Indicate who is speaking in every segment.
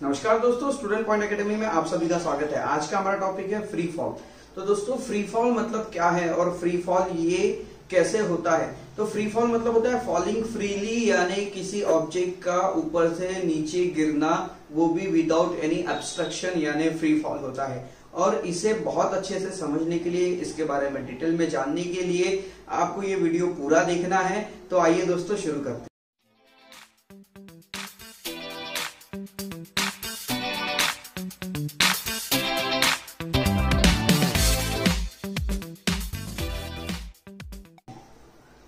Speaker 1: नमस्कार दोस्तों, student point academy में आप सभी का स्वागत है। आज का हमारा टॉपिक है फ्री फॉल। तो दोस्तों फ्री फॉल मतलब क्या है और फ्री फॉल ये कैसे होता है। तो फ्री फॉल मतलब होता है फॉलिंग फ्रीली, यानी किसी ऑब्जेक्ट का ऊपर से नीचे गिरना, वो भी विदाउट एनी ऑब्स्ट्रक्शन, यानी फ्री फॉल होता है। और इसे बहुत अच्छे से समझने के लिए, इसके बारे में डिटेल में जानने के लिए आपको ये वीडियो पूरा देखना है। तो आइए दोस्तों शुरू करते हैं।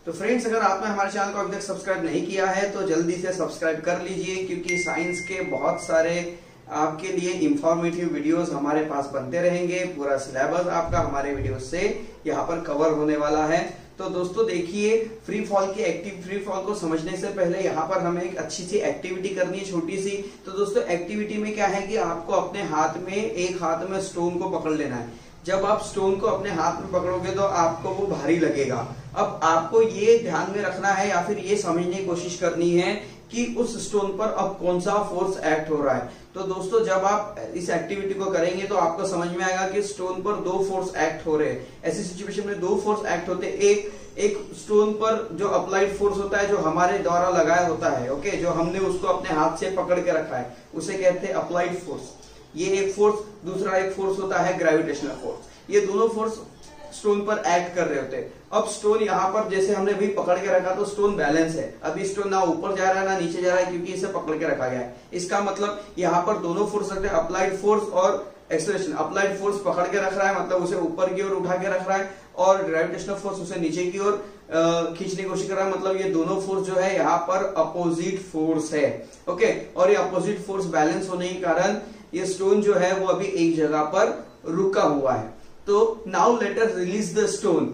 Speaker 1: तो फ्रेंड्स, अगर आपने हमारे चैनल को अभी तक सब्सक्राइब नहीं किया है तो जल्दी से सब्सक्राइब कर लीजिए, क्योंकि साइंस के बहुत सारे आपके लिए इंफॉर्मेटिव वीडियोस हमारे पास बनते रहेंगे। पूरा सिलेबस आपका हमारे वीडियोस से यहाँ पर कवर होने वाला है। तो दोस्तों देखिए, फ्री फॉल को समझने से पहले यहाँ पर हमें एक अच्छी सी एक्टिविटी करनी है, छोटी सी। तो दोस्तों एक्टिविटी में क्या है कि आपको अपने हाथ में, एक हाथ में स्टोन को पकड़ लेना है। जब आप स्टोन को अपने हाथ में पकड़ोगे तो आपको वो भारी लगेगा। अब आपको ये ध्यान में रखना है या फिर ये समझने की कोशिश करनी है कि उस स्टोन पर अब कौन सा फोर्स एक्ट हो रहा है। तो दोस्तों जब आप इस एक्टिविटी को करेंगे तो आपको समझ में आएगा कि स्टोन पर दो फोर्स एक्ट हो रहे हैं। ऐसी सिचुएशन में दो फोर्स एक्ट होते हैं। एक स्टोन पर जो अप्लाइड फोर्स होता है, जो हमारे द्वारा लगाया होता है, ओके, जो हमने उसको अपने हाथ से पकड़ के रखा है, उसे कहते हैं अप्लाइड फोर्स। ये एक फोर्स। दूसरा एक फोर्स होता है ग्रेविटेशनल फोर्स। ये दोनों फोर्स स्टोन पर एक्ट कर रहे होते हैं। अब स्टोन यहाँ पर जैसे हमने भी पकड़ के रखा तो स्टोन बैलेंस है। अभी स्टोन ना ऊपर जा रहा है ना नीचे जा रहा है, क्योंकि इसे पकड़ के रखा गया है। इसका मतलब यहाँ पर दोनों फोर्स रखते हैं, अप्लाइड फोर्स और एक्सेलरेशन। अप्लाइड फोर्स पकड़ के रख रहा है, मतलब उसे ऊपर की ओर उठा के रख रहा है, और ग्रेविटेशनल फोर्स उसे नीचे की ओर खींचने की कोशिश कर रहा है। मतलब ये दोनों फोर्स जो है यहाँ पर अपोजिट फोर्स है, ओके। और ये अपोजिट फोर्स बैलेंस होने के कारण ये स्टोन जो है वो अभी एक जगह पर रुका हुआ है। तो now let us release the stone.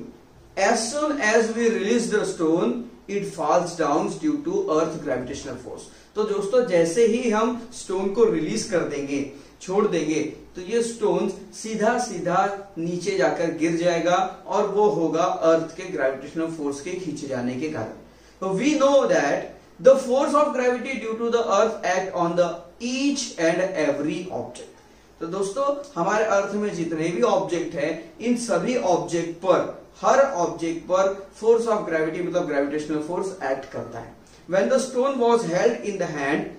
Speaker 1: As soon as we release the stone it falls down due to earth gravitational force. तो दोस्तों जैसे ही हम स्टोन को रिलीज कर देंगे, छोड़ देंगे, तो ये स्टोन सीधा सीधा नीचे जाकर गिर जाएगा, और वो होगा अर्थ के ग्रेविटेशनल फोर्स के खींचे जाने के कारण। तो we know that the force of gravity due to the earth act on the each and every object। तो दोस्तों हमारे अर्थ में जितने भी ऑब्जेक्ट हैं, इन सभी ऑब्जेक्ट पर, हर ऑब्जेक्ट पर फोर्स ऑफ ग्रेविटी मतलब ग्रेविटेशनल फोर्स एक्ट करता है। When the stone was held in the hand,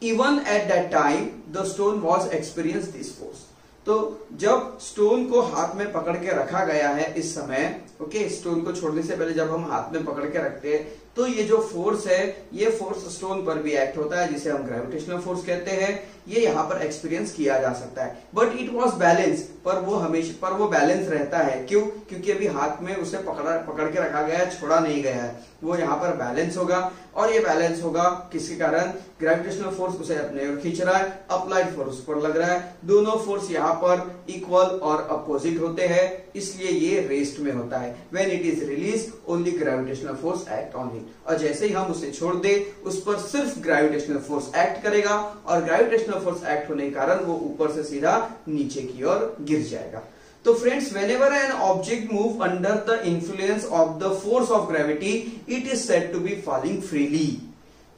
Speaker 1: even at that time the stone was experienced this force। तो जब स्टोन को हाथ में पकड़ के रखा गया है इस समय, ओके, स्टोन को छोड़ने से पहले जब हम हाथ में पकड़ के रखते हैं तो ये जो फोर्स है, ये फोर्स स्टोन पर भी एक्ट होता है, जिसे हम ग्रेविटेशनल फोर्स कहते हैं। ये यहाँ पर एक्सपीरियंस किया जा सकता है। बट इट वॉज बैलेंस, पर वो हमेशा वो बैलेंस रहता है। क्यों? क्योंकि अभी हाथ में उसे पकड़ के रखा गया है, छोड़ा नहीं गया है। वो यहाँ पर बैलेंस होगा, और ये बैलेंस होगा किसके कारण? ग्रेविटेशनल फोर्स उसे अपने ओर खींच रहा है, अप्लाइड फोर्स पर लग रहा है। दोनों फोर्स यहाँ पर इक्वल और अपोजिट होते हैं, इसलिए ये रेस्ट में होता है। When it is release only gravitational force act on it. और जैसे ही हम उसे छोड़ दे, उस पर सिर्फ ग्रेविटेशनल फोर्स एक्ट करेगा, और ग्रेविटेशनल फोर्स एक्ट होने के कारण वो ऊपर से सीधा नीचे की ओर गिर जाएगा। तो friends, whenever an object move under the influence of the force of gravity, it is said to be falling freely।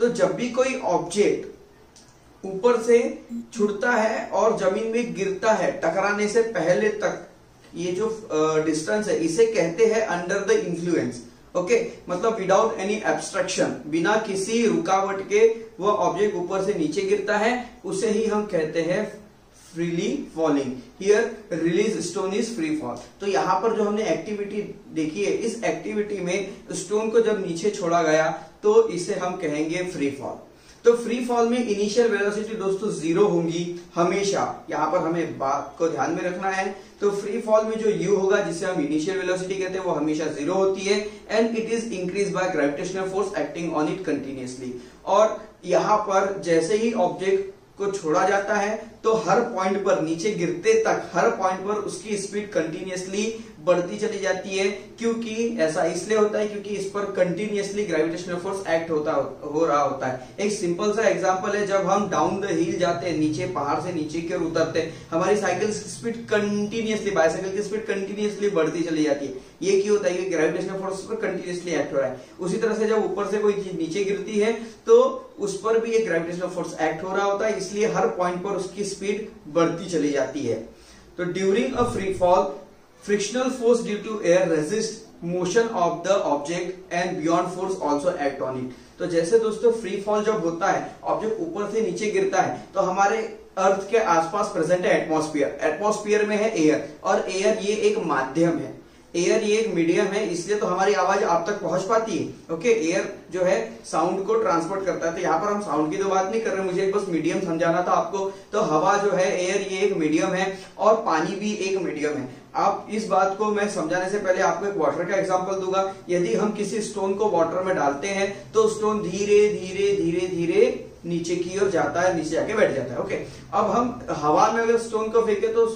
Speaker 1: तो जब भी कोई ऑब्जेक्ट ऊपर से छुटता है और जमीन में गिरता है, टकराने से पहले तक ये जो डिस्टेंस है, इसे कहते हैं अंडर द इन्फ्लुएंस, ओके। मतलब विदाउट एनी एब्स्ट्रक्शन, बिना किसी रुकावट के वो ऑब्जेक्ट ऊपर से नीचे गिरता है, उसे ही हम कहते हैं freely falling. Here release stone is free fall. तो यहाँ पर जो हमने एक्टिविटी देखी है, इस एक्टिविटी में स्टोन को जब नीचे छोड़ा गया तो इसे हम कहेंगे फ्री फॉल। तो फ्री फॉल में इनिशियल वेलोसिटी दोस्तों जीरो होंगी हमेशा। यहाँ पर हमें बात को ध्यान में रखना है। तो फ्री फॉल में जो u होगा, जिसे हम इनिशियल वेलोसिटी कहते हैं, वो हमेशा जीरो होती है, and it is increase by gravitational force acting on it continuously. और यहाँ पर जैसे ही ऑब्जेक्ट को छोड़ा जाता है तो हर पॉइंट पर, नीचे गिरते तक हर पॉइंट पर उसकी स्पीड कंटिन्यूअसली बढ़ती चली जाती है। क्योंकि ऐसा इसलिए होता है क्योंकि इस पर कंटिन्यूअसली ग्रेविटेशनल फोर्स एक्ट हो रहा होता है। एक सिंपल सा एग्जांपल है, जब हम डाउन द हिल जाते हैं, नीचे पहाड़ से नीचे की ओर उतरते हैं, हमारी साइकिल की स्पीड कंटिन्यूअसली, बाइसाइकिल की स्पीड कंटिन्यूअसली बढ़ती चली जाती है। ये क्यों होता है? कि ग्रेविटेशनल फोर्स पर कंटिन्यूअसली एक्ट हो रहा है। उसी तरह से जब ऊपर से कोई चीज नीचे गिरती है तो उस पर भी एक ग्रेविटेशनल फोर्स एक्ट हो रहा होता है, इसलिए हर पॉइंट पर उसकी स्पीड बढ़ती चली जाती है। तो during a free fall frictional force due to air resist motion of the object and beyond force also act on it. तो जैसे दोस्तों फ्री फॉल जब होता है, ऑब्जेक्ट ऊपर से नीचे गिरता है, तो हमारे अर्थ के आसपास प्रेजेंट है एटमॉस्फेयर, एटमॉस्फेयर में है एयर, और एयर ये एक माध्यम है, एयर ये एक मीडियम है, इसलिए तो हमारी आवाज आप तक पहुंच पाती है। ओके, एयर जो है साउंड को ट्रांसपोर्ट करता है। तो यहाँ पर हम साउंड की तो बात नहीं कर रहे, मुझे बस मीडियम समझाना था आपको। तो हवा जो है, एयर ये एक मीडियम है, और पानी भी एक मीडियम है। आप इस बात को मैं समझाने से पहले आपको एक वाटर का एग्जांपल दूंगा। यदि हम किसी स्टोन को वाटर में डालते हैं तो स्टोन धीरे धीरे धीरे धीरे नीचे की ओर जाता है, नीचे जाके बैठ जाता है। ओके, अब हम हवा में अगर स्टोन को फेंके तो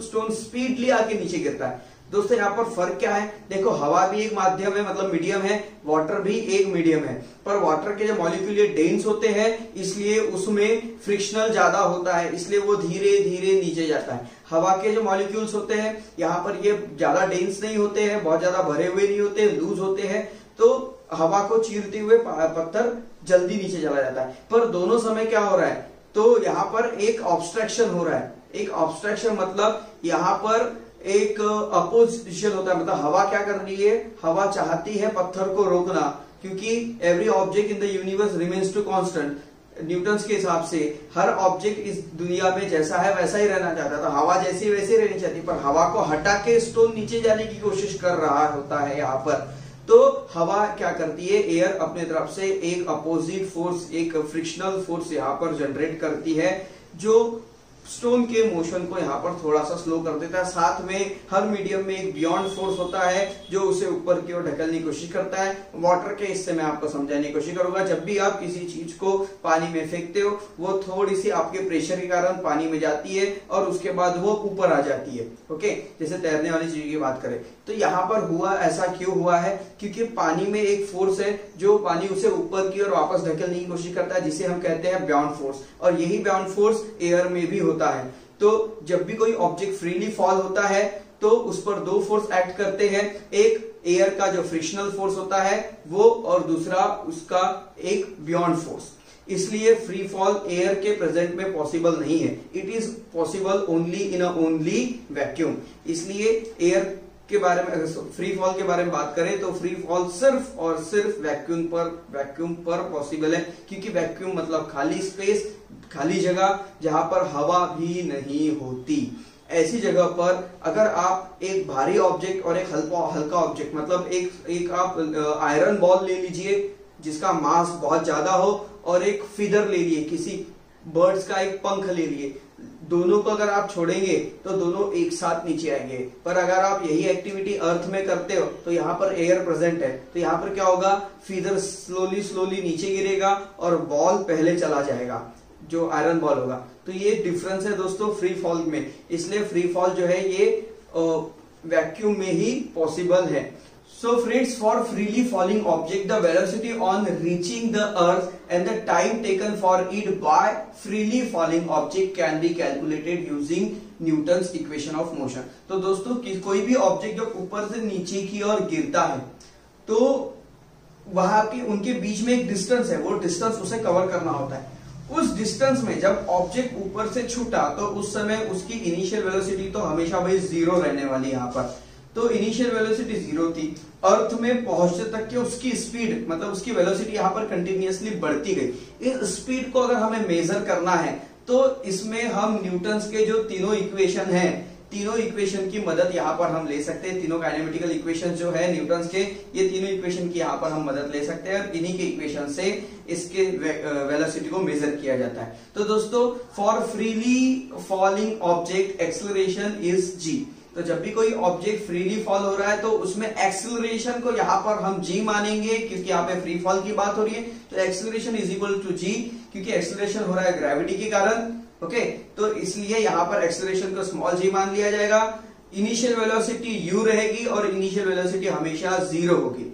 Speaker 1: स्टोन स्पीडली आके नीचे गिरता है। दोस्तों यहाँ पर फर्क क्या है, देखो हवा भी एक माध्यम है, मतलब मीडियम है, वाटर भी एक मीडियम है, पर वाटर के जो मॉलिक्यूल ये डेंस होते हैं, इसलिए उसमें फ्रिक्शनल ज्यादा होता है, इसलिए वो धीरे धीरे नीचे जाता है। हवा के जो मॉलिक्यूल्स होते हैं यहाँ पर ये ज्यादा डेंस नहीं होते हैं, बहुत ज्यादा भरे हुए नहीं होते, लूज होते हैं, तो हवा को चीरते हुए पत्थर जल्दी नीचे चला जाता है। पर दोनों समय क्या हो रहा है, तो यहाँ पर एक ऑब्स्ट्रक्शन हो रहा है। एक ऑब्स्ट्रक्शन मतलब यहाँ पर एक अपोजिशन होता है, मतलब हवा क्या कर रही है, हवा चाहती है पत्थर को रोकना, क्योंकि every object in the universe remains to constant. Newton's के हिसाब से हर ऑब्जेक्ट इस दुनिया में जैसा है वैसा ही रहना चाहता था, हवा जैसी वैसी रहनी चाहती, पर हवा को हटा के स्टोन नीचे जाने की कोशिश कर रहा होता है यहाँ पर। तो हवा क्या करती है, एयर अपने तरफ से एक अपोजिट फोर्स, एक फ्रिक्शनल फोर्स यहाँ पर जनरेट करती है, जो स्टोन के मोशन को यहाँ पर थोड़ा सा स्लो कर देता है। साथ में हर मीडियम में एक बियॉन्ड फोर्स होता है जो उसे ऊपर की ओर ढकलने की कोशिश करता है। वाटर के हिस्से में आपको समझाने की कोशिश करूंगा। जब भी आप किसी चीज को पानी में फेंकते हो, वो थोड़ी सी आपके प्रेशर के कारण पानी में जाती है और उसके बाद वो ऊपर आ जाती है। ओके, जैसे तैरने वाली चीज की बात करें तो यहाँ पर हुआ, ऐसा क्यों हुआ है, क्योंकि पानी में एक फोर्स है जो पानी उसे ऊपर की ओर वापस ढकलने की कोशिश करता है, जिसे हम कहते हैं बाउंड फोर्स, और यही बाउंड फोर्स एयर में भी होता है। तो जब भी कोई ऑब्जेक्ट फ्रीली फॉल होता है तो उस पर दो फोर्स एक्ट करते हैं, एक एयर का जो फ्रिक्शनल फोर्स होता है वो, और दूसरा उसका एक बियॉन्ड फोर्स। इसलिए फ्री फॉल एयर के प्रेजेंट में पॉसिबल नहीं है, it is possible only in a only vacuum. इसलिए एयर के बारे में, अगर फ्री फॉल के बारे में बात करें तो फ्री फॉल सिर्फ और सिर्फ वैक्यूम पर पॉसिबल है, क्योंकि वैक्यूम मतलब खाली स्पेस, खाली जगह जहां पर हवा भी नहीं होती। ऐसी जगह पर अगर आप एक भारी ऑब्जेक्ट और एक हल्का ऑब्जेक्ट, मतलब एक आप आयरन बॉल ले लीजिए जिसका मास बहुत ज्यादा हो, और एक फीदर ले लिए, किसी बर्ड्स का एक पंख ले लिए, दोनों को अगर आप छोड़ेंगे तो दोनों एक साथ नीचे आएंगे। पर अगर आप यही एक्टिविटी अर्थ में करते हो तो यहाँ पर एयर प्रेजेंट है, तो यहाँ पर क्या होगा, फीदर स्लोली नीचे गिरेगा और बॉल पहले चला जाएगा, जो आयरन बॉल होगा। तो ये डिफरेंस है दोस्तों फ्री फॉल में। इसलिए फ्री फॉल जो है ये वैक्यूम में ही पॉसिबल है। So friends, for freely falling object, the velocity on reaching the earth and the time taken for it by freely falling object can be calculated using Newton's equation of motion. तो दोस्तों कोई भी object जब ऊपर से नीचे की ओर गिरता है तो वहां के उनके बीच में एक डिस्टेंस है, वो डिस्टेंस उसे कवर करना होता है। उस डिस्टेंस में जब ऑब्जेक्ट ऊपर से छूटा तो उस समय उसकी इनिशियल वेलोसिटी तो हमेशा भाई जीरो रहने वाली यहाँ पर। तो इनिशियल वेलोसिटी जीरो थी, अर्थ में पहुंचने तक के उसकी स्पीड, मतलब उसकी वेलोसिटी यहाँ पर कंटिन्यूअसली बढ़ती गई। इस स्पीड को अगर हमें मेजर करना है तो इसमें हम न्यूटन्स के जो तीनों इक्वेशन हैं, तीनों इक्वेशन की मदद यहाँ पर हम ले सकते हैं। तीनों काइनेमेटिकल इक्वेशन जो है न्यूटन्स के, ये तीनों इक्वेशन की यहाँ पर हम मदद ले सकते हैं, और इन्हीं के इक्वेशन से इसके वेलोसिटी को मेजर किया जाता है। तो दोस्तों, for freely falling object acceleration is G. तो जब भी कोई ऑब्जेक्ट फ्रीली फॉल हो रहा है तो उसमें एक्सेलरेशन को यहाँ पर हम जी मानेंगे, क्योंकि यहाँ पे फ्री फॉल की बात हो रही है। तो एक्सेलरेशन इज इक्वल टू जी, क्योंकि एक्सेलरेशन हो रहा है ग्रेविटी के कारण। ओके, तो इसलिए यहाँ पर एक्सेलरेशन को स्मॉल जी मान लिया जाएगा। इनिशियल वेलोसिटी u रहेगी और इनिशियल वेलोसिटी हमेशा जीरो होगी।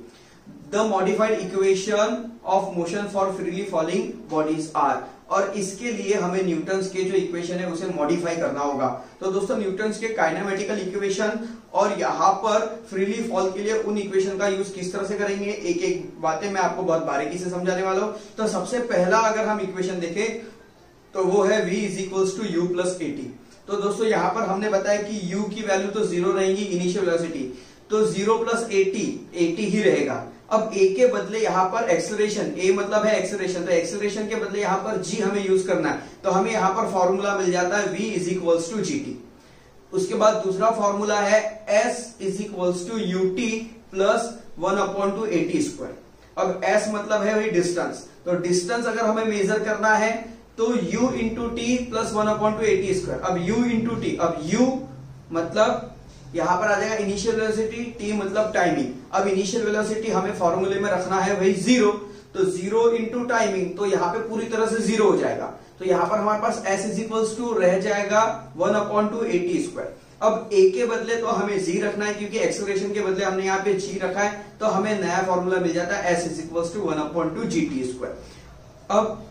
Speaker 1: The modified equation of motion for freely falling bodies are, और इसके लिए हमें न्यूटन्स के जो इक्वेशन है उसे मॉडिफाई करना होगा। तो दोस्तों न्यूटन्स के काइनेमेटिकल इक्वेशन और यहाँ पर फ्रीली फॉल के लिए उन इक्वेशन का यूज किस तरह से करेंगे, एक एक बातें मैं आपको बहुत बारीकी से समझाने वाला हूं। तो सबसे पहला अगर हम इक्वेशन देखें तो वो है v is equals to u plus at. तो दोस्तों यहाँ पर हमने बताया कि u की वैल्यू तो 0 रहेगी इनिशियल वेलोसिटी, तो 0 प्लस 80 ही रहेगा। अब a के बदले यहाँ पर एक्सेलरेशन, a मतलब है एक्सेलरेशन, तो एक्सेलरेशन के बदले यहाँ पर g हमें यूज करना है। तो हमें यहाँ पर फॉर्मूला मिल जाता है v is equals to g t. उसके बाद दूसरा फॉर्मूला है s is equals to u t plus 1/2 at square. अब s मतलब है वही डिस्टेंस, तो डिस्टेंस अगर हमें मेजर करना है तो u into T plus 1/2 at square. अब u इंटू टी, अब u मतलब यहां पर आ जाएगा इनिशियल वेलोसिटी, t मतलब टाइमिंग। अब इनिशियल वेलोसिटी हमें फॉर्मूले में रखना है वही 0, तो 0 इंटू टाइमिंग, तो यहाँ पे पूरी तरह से 0 हो जाएगा। तो यहाँ पर हमारे पास s इज इक्वल्स टू रह जाएगा 1/2 एटी स्क्वायर। अब a के बदले तो हमें g रखना है, क्योंकि एक्सेलरेशन के बदले हमने यहाँ पे g रखा है, तो हमें नया फॉर्मूला मिल जाता है s is equals to 1/2 g t square. अब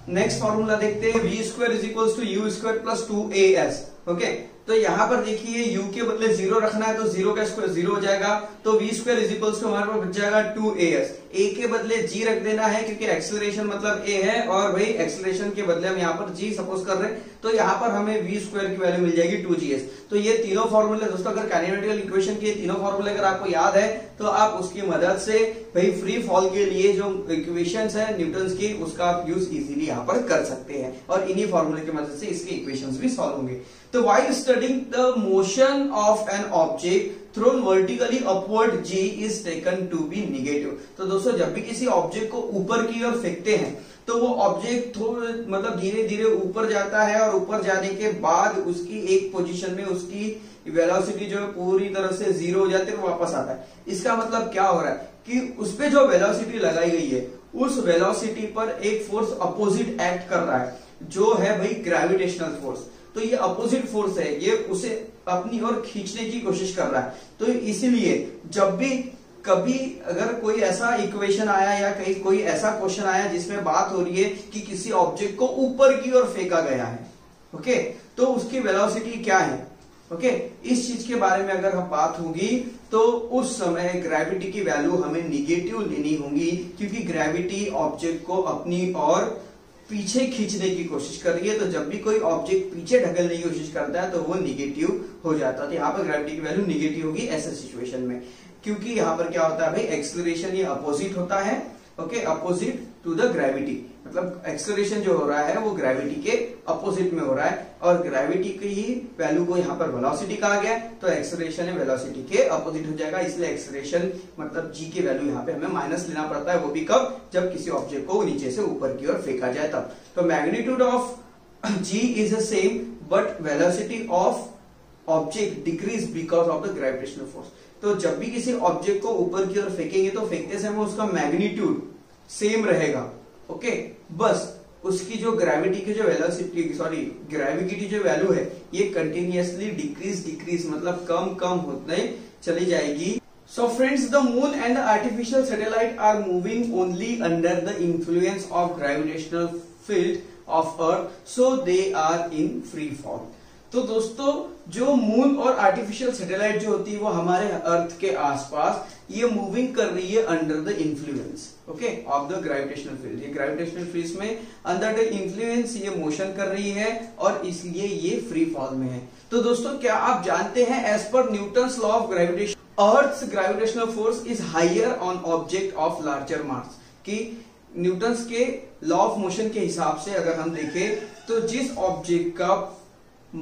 Speaker 1: नेक्स्ट फॉर्मूला देखते हैं, v square is equals to u square plus 2as। Okay, तो यहां पर देखिए u के बदले 0 रखना है, तो 0 का स्क्वायर 0 हो जाएगा, तो v square is equals to हमारे पास बच जाएगा 2as। a के बदले g रख देना है, क्योंकि एक्सेलरेशन मतलब a है, और भाई एक्सेलरेशन के बदले हम यहाँ पर g सपोज कर रहे हैं, तो यहाँ पर हमें v स्क्वायर की वैल्यू मिल जाएगी 2gs। तो ये तीनों फॉर्मूले दोस्तों, अगर काइनेमेटिकल इक्वेशन के तीनों फॉर्मूले अगर आपको याद है तो आप उसकी मदद से भाई फ्री फॉल के लिए जो इक्वेशंस है न्यूटन्स की, उसका आप यूज इजीली यहाँ पर कर सकते हैं, और इन्हीं फॉर्मूले की मदद से इसके इक्वेशंस भी सॉल्व होंगे। तो while studying the motion of an object thrown vertically upward, g is taken to be negative। तो दोस्तों जब भी किसी ऑब्जेक्ट को ऊपर की ओर फेंकते हैं तो वो ऑब्जेक्ट थोड़ा मतलब धीरे धीरे ऊपर जाता है, और ऊपर जाने के बाद उसकी एक पोजीशन में उसकी वेलोसिटी जो है पूरी तरह से 0 हो जाती है, वो वापस आता है। इसका मतलब क्या हो रहा है कि उस पे जो वेलोसिटी लगाई गई है उस वेलोसिटी पर एक फोर्स अपोजिट एक्ट कर रहा है, जो है भाई ग्रेविटेशनल फोर्स। तो ये अपोजिट फोर्स है, ये उसे अपनी ओर खींचने की कोशिश कर रहा है। तो इसलिए जब भी कभी अगर कोई ऐसा इक्वेशन आया या कहीं कोई ऐसा क्वेश्चन आया जिसमें बात हो रही है कि किसी ऑब्जेक्ट को ऊपर की ओर फेंका गया है, ओके, तो उसकी वेलोसिटी क्या है, ओके, इस चीज के बारे में अगर हम बात होगी तो उस समय ग्रेविटी की वैल्यू हमें निगेटिव लेनी होगी, क्योंकि ग्रेविटी ऑब्जेक्ट को अपनी ओर पीछे खींचने की कोशिश कर रही है। तो जब भी कोई ऑब्जेक्ट पीछे ढकलने की कोशिश करता है तो वो निगेटिव हो जाता है। तो यहाँ पर ग्रेविटी की वैल्यू निगेटिव होगी ऐसे सिचुएशन में, क्योंकि यहाँ पर क्या होता है भाई, एक्सेलरेशन ये अपोजिट होता है, okay, opposite to the gravity, मतलब एक्सेलरेशन जो हो रहा है वो ग्रेविटी के अपोजिट में हो रहा है, और ग्रेविटी की ही वैल्यू को यहाँ पर वेलोसिटी कहा गया, तो एक्सेलरेशन है वेलोसिटी के अपोजिट हो जाएगा, इसलिए एक्सेलरेशन मतलब g की वैल्यू यहाँ पे हमें माइनस लेना पड़ता है, वो भी कब, जब किसी ऑब्जेक्ट को नीचे से ऊपर की ओर फेंका जाए तब। तो magnitude of g is the same, but velocity of object decrease because of the gravitational force. तो जब भी किसी ऑब्जेक्ट को ऊपर की ओर फेंकेंगे तो फेंकते समय उसका मैग्नीट्यूड सेम रहेगा, ओके, बस उसकी जो ग्रेविटी की जो वेलोसिटी ग्रेविटी की जो वैल्यू है ये कंटिन्यूअसली डिक्रीज मतलब कम होते चली जाएगी। So friends, the moon and the artificial satellite are moving only under the influence of gravitational field of Earth, so they are in free fall। तो दोस्तों जो मून और आर्टिफिशियल सैटेलाइट जो होती है वो हमारे अर्थ के आसपास ये मूविंग कर रही है under the influence, okay, of the gravitational field. ये ग्रेविटेशनल फील्ड में अंडर द इन्फ्लुएंस ये मोशन कर रही है, और इसलिए ये फ्री फॉल में है। तो दोस्तों क्या आप जानते हैं, as per Newton's law of gravitation, Earth's gravitational force is higher on object of larger mass। कि न्यूटन्स के लॉ ऑफ मोशन के हिसाब से अगर हम देखें तो जिस ऑब्जेक्ट का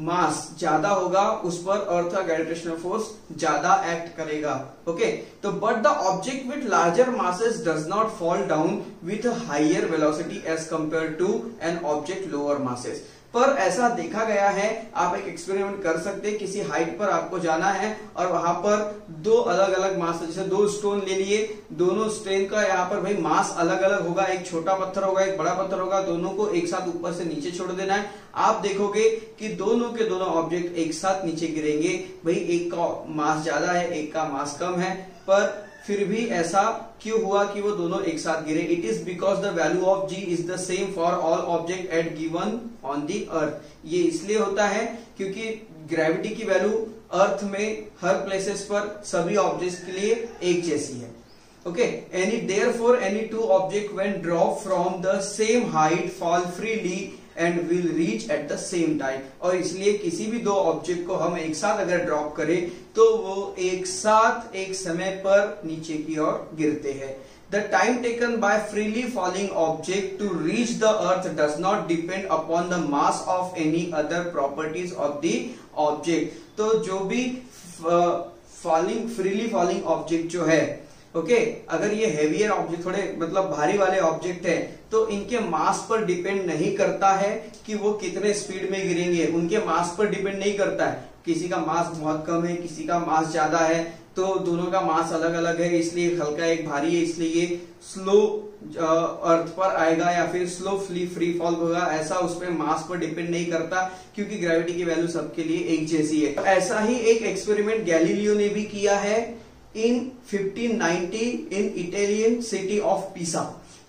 Speaker 1: मास ज्यादा होगा उस पर अर्थ का ग्रेविटेशनल फोर्स ज्यादा एक्ट करेगा, ओके। तो but the object with larger masses does not fall down with higher velocity as compare to an object lower masses. पर ऐसा देखा गया है, आप एक एक्सपेरिमेंट कर सकते हैं, किसी हाइट पर आपको जाना है और वहां पर दो अलग अलग मास, जैसे दो स्टोन ले लिए, दोनों स्टोन का यहाँ पर भाई मास अलग अलग होगा, एक छोटा पत्थर होगा एक बड़ा पत्थर होगा, दोनों को एक साथ ऊपर से नीचे छोड़ देना है। आप देखोगे कि दोनों के दोनों ऑब्जेक्ट एक साथ नीचे गिरेंगे, भाई एक का मास ज्यादा है एक का मास कम है, पर फिर भी ऐसा क्यों हुआ कि वो दोनों एक साथ गिरे? It is because the value of g is the same for all object at given on the earth. ये इसलिए होता है क्योंकि ग्रेविटी की वैल्यू अर्थ में हर प्लेसेस पर सभी ऑब्जेक्ट्स के लिए एक जैसी है। Okay, any therefore any two object when drop from the same height fall freely and will reach at the same time. और इसलिए किसी भी दो ऑब्जेक्ट को हम एक साथ अगर ड्रॉप करें तो वो एक साथ एक समय पर नीचे की ओर गिरते हैं। The time taken by freely falling object to reach the earth does not depend upon the mass of any other properties of the object। तो जो भी freely falling object जो है, ओके, अगर ये हेवियर ऑब्जेक्ट थोड़े मतलब भारी वाले ऑब्जेक्ट है तो इनके मास पर डिपेंड नहीं करता है कि वो कितने स्पीड में गिरेंगे। उनके मास पर डिपेंड नहीं करता है। किसी का मास बहुत कम है, किसी का मास ज्यादा है, तो दोनों का मास अलग अलग है, इसलिए हल्का एक भारी है, इसलिए ये स्लो अर्थ पर आएगा या फिर स्लो फ्री फॉल होगा। ऐसा उस पर मास पर डिपेंड नहीं करता क्योंकि ग्रेविटी की वैल्यू सबके लिए एक जैसी है। ऐसा ही एक एक्सपेरिमेंट गैलीलियो ने भी किया है in 1590 in Italian city of Pisa।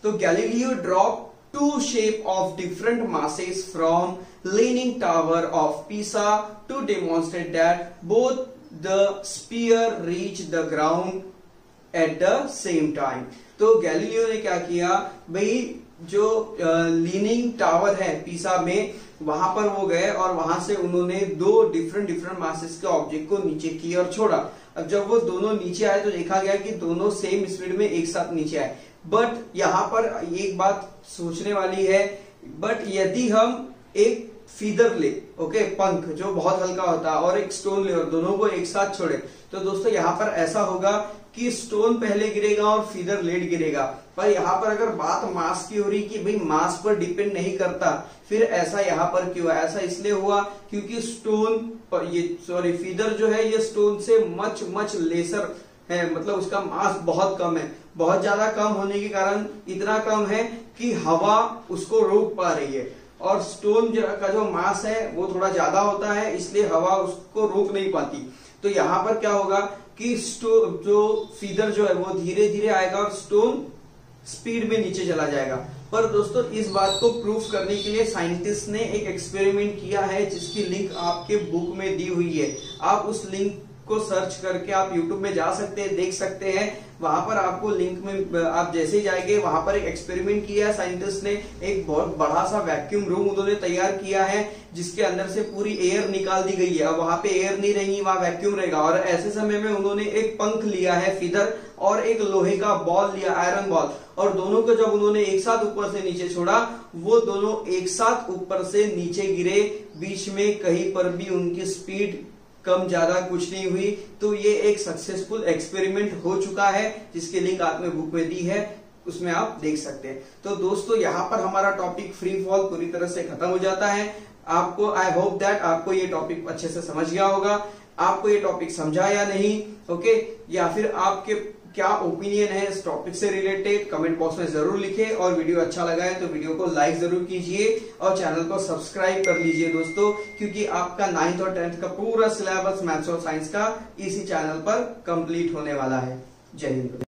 Speaker 1: तो Galileo dropped two shape of different masses from leaning tower of Pisa to demonstrate that both the sphere reach the ground at the same time। तो Galileo ने क्या किया भाई, जो leaning tower है पीसा में, वहां पर वो गए और वहां से उन्होंने दो डिफरेंट मासेस के ऑब्जेक्ट को नीचे की और छोड़ा। अब जब वो दोनों नीचे आए तो देखा गया कि दोनों सेम स्पीड में एक साथ नीचे आए। बट यहाँ पर एक बात सोचने वाली है, बट यदि हम एक फीदर ले, ओके, पंख जो बहुत हल्का होता है, और एक स्टोन ले और दोनों को एक साथ छोड़े, तो दोस्तों यहाँ पर ऐसा होगा कि स्टोन पहले गिरेगा और फीदर लेट गिरेगा। पर यहाँ पर अगर बात मास की हो रही कि भाई मास पर डिपेंड नहीं करता, फिर ऐसा यहाँ पर क्यों है? ऐसा इसलिए हुआ क्योंकि स्टोन फीदर जो है ये स्टोन से मच लेसर है, मतलब उसका मास बहुत कम है। बहुत ज्यादा कम होने के कारण इतना कम है कि हवा उसको रोक पा रही है, और स्टोन का जो मास है वो थोड़ा ज्यादा होता है, इसलिए हवा उसको रोक नहीं पाती। तो यहाँ पर क्या होगा कि जो फीदर जो है वो धीरे धीरे आएगा और स्टोन स्पीड में नीचे चला जाएगा। पर दोस्तों इस बात को प्रूफ करने के लिए साइंटिस्ट ने एक एक्सपेरिमेंट किया है जिसकी लिंक आपके बुक में दी हुई है। आप उस लिंक को सर्च करके आप YouTube में जा सकते हैं, देख सकते हैं। वहां पर आपको लिंक में आप जैसे ही जाएंगे वहां पर एक एक्सपेरिमेंट किया है साइंटिस्ट ने। एक बहुत बड़ा सा वैक्यूम रूम उन्होंने तैयार किया है जिसके अंदर से पूरी एयर निकाल दी गई है। अब वहां पे एयर नहीं रहेगी, वहां वैक्यूम रहेगा। और ऐसे समय में उन्होंने एक पंख लिया है फीदर और एक लोहे का बॉल लिया, आयरन बॉल, और दोनों को जब उन्होंने एक साथ ऊपर से नीचे छोड़ा, वो दोनों एक साथ ऊपर से नीचे गिरे। बीच में कहीं पर भी उनकी स्पीड कम ज्यादा कुछ नहीं हुई। तो ये एक सक्सेसफुल एक्सपेरिमेंट हो चुका है जिसकी लिंक आपने बुक में दी है, उसमें आप देख सकते हैं। तो दोस्तों यहाँ पर हमारा टॉपिक फ्री फॉल पूरी तरह से खत्म हो जाता है। आपको आई होप दैट आपको ये टॉपिक अच्छे से समझ गया होगा। आपको ये टॉपिक समझा या नहीं, ओके, या फिर आपके क्या ओपिनियन है इस टॉपिक से रिलेटेड, कमेंट बॉक्स में जरूर लिखें। और वीडियो अच्छा लगा है तो वीडियो को लाइक जरूर कीजिए और चैनल को सब्सक्राइब कर लीजिए दोस्तों, क्योंकि आपका 9th और 10th का पूरा सिलेबस मैथ्स और साइंस का इसी चैनल पर कंप्लीट होने वाला है। जय हिंद।